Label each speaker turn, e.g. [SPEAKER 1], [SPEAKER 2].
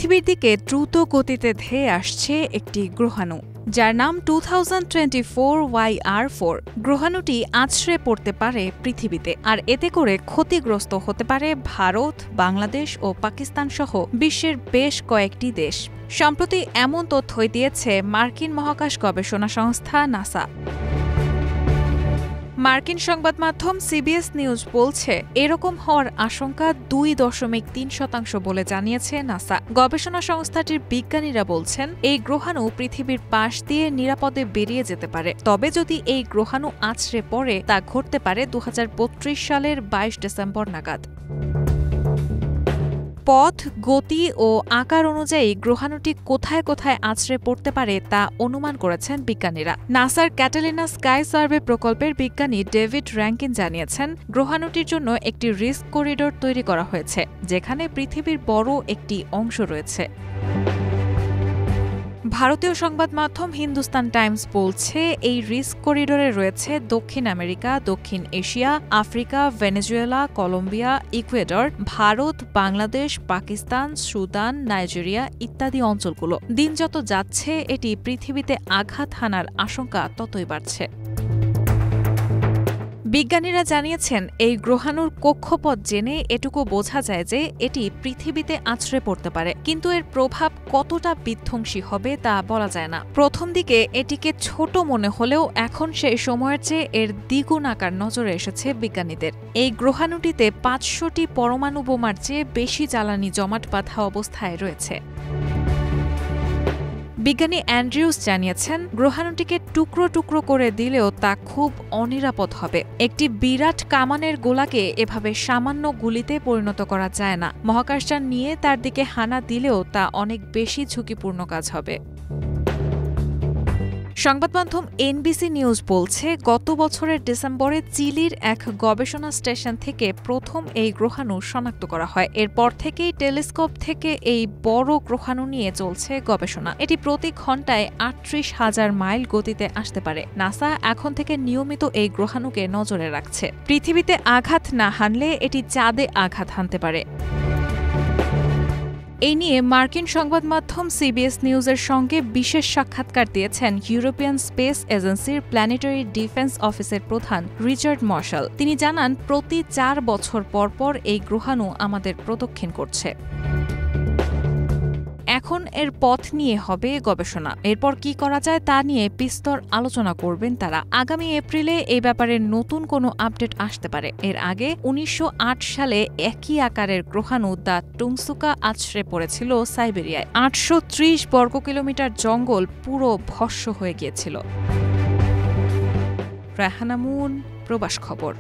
[SPEAKER 1] পৃথিবীর দিকে দ্রুত গতিতে ধেয়ে আসছে একটি গ্রহাণু, যার নাম 2024 YR4। গ্রহাণুটি আছড়ে পড়তে পারে পৃথিবীতে, আর এতে করে ক্ষতিগ্রস্ত হতে পারে ভারত, বাংলাদেশ ও পাকিস্তান সহ বিশ্বের বেশ কয়েকটি দেশ। সম্প্রতি এমন তথ্যই দিয়েছে মার্কিন মহাকাশ গবেষণা সংস্থা নাসা। মার্কিন সংবাদ মাধ্যম CBS নিউজ বলছে, এরকম হওয়ার আশঙ্কা 2.3% বলে জানিয়েছে নাসা। গবেষণা সংস্থাটির বিজ্ঞানীরা বলছেন, এই গ্রহাণু পৃথিবীর পাশ দিয়ে নিরাপদে বেরিয়ে যেতে পারে। তবে যদি এই গ্রহাণু আছড়ে পড়ে, তা ঘটতে পারে 2032 সালের 22 ডিসেম্বর নাগাদ। পথ, গতি ও আকার অনুযায়ী গ্রহাণুটি কোথায় কোথায় আছড়ে পড়তে পারে তা অনুমান করেছেন বিজ্ঞানীরা। নাসার ক্যাটালিনা স্কাই সার্ভে প্রকল্পের বিজ্ঞানী ডেভিড র্যাঙ্কিন জানিয়েছেন, গ্রহাণুটির জন্য একটি রিস্ক করিডোর তৈরি করা হয়েছে, যেখানে পৃথিবীর বড় একটি অংশ রয়েছে। ভারতীয় সংবাদ মাধ্যম হিন্দুস্তান টাইমস বলছে, এই রিস্ক করিডোরে রয়েছে দক্ষিণ আমেরিকা, দক্ষিণ Asia, Africa, Venezuela, Colombia, Ecuador, Bharat, Bangladesh, Pakistan, Sudan, Nigeria ইত্যাদি অঞ্চলগুলো। দিন যত যাচ্ছে, এটি পৃথিবীতে আঘাত হানার আশঙ্কা ততই বাড়ছে। বিজ্ঞানীরা জানিয়েছেন, এই গ্রহাণুর কক্ষপথ জেনে এটুকু বোঝা যায় যে এটি পৃথিবীতে আছড়ে পড়তে পারে, কিন্তু এর প্রভাব কতটা বিধ্বংসী হবে তা বলা যায় না। প্রথম দিকে এটিকে ছোট মনে হলেও এখন সেই সময়ের চেয়ে এর দ্বিগুণ আকার নজরে এসেছে বিজ্ঞানীদের। এই গ্রহাণুটিতে 500টি পরমাণু বোমার চেয়ে বেশি জ্বালানি জমাট বাঁধা অবস্থায় রয়েছে। বিজ্ঞানী অ্যান্ড্রিউস জানিয়েছেন, গ্রহাণুটিকে টুকরো টুকরো করে দিলেও তা খুব অনিরাপদ হবে। একটি বিরাট কামানের গোলাকে এভাবে সামান্য গুলিতে পরিণত করা যায় না। মহাকাশযান নিয়ে তার দিকে হানা দিলেও তা অনেক বেশি ঝুঁকিপূর্ণ কাজ হবে। সংবাদ মাধ্যম NBC নিউজ বলছে, গত বছরের ডিসেম্বরে চিলির এক গবেষণা স্টেশন থেকে প্রথম এই গ্রহাণু শনাক্ত করা হয়। এরপর থেকেই টেলিস্কোপ থেকে এই বড় গ্রহাণু নিয়ে চলছে গবেষণা। এটি প্রতি ঘণ্টায় 38,000 মাইল গতিতে আসতে পারে। নাসা এখন থেকে নিয়মিত এই গ্রহাণুকে নজরে রাখছে। পৃথিবীতে আঘাত না হানলে এটি চাঁদে আঘাত হানতে পারে। এই নিয়ে মার্কিন সংবাদ মাধ্যম CBS নিউজের সঙ্গে বিশেষ সাক্ষাৎকার দিয়েছেন ইউরোপিয়ান স্পেস এজেন্সির প্ল্যানেটারি ডিফেন্স অফিসের প্রধান রিচার্ড মার্শাল। তিনি জানান, প্রতি 4 বছর পর পর এই গ্রহাণু আমাদের প্রদক্ষিণ করছে। এখন এর পথ নিয়ে হবে গবেষণা। এরপর কি করা যায় তা নিয়ে বিস্তর আলোচনা করবেন তারা। আগামী এপ্রিলে এই ব্যাপারে নতুন কোনো আপডেট আসতে পারে। এর আগে 1908 সালে একই আকারের গ্রহাণু দ্য টুংসুকা আছড়ে পড়েছিল সাইবেরিয়ায়। 830 বর্গ কিলোমিটার জঙ্গল পুরো ভস্ম হয়ে গিয়েছিল। রাহানা মুন, প্রবাস খবর।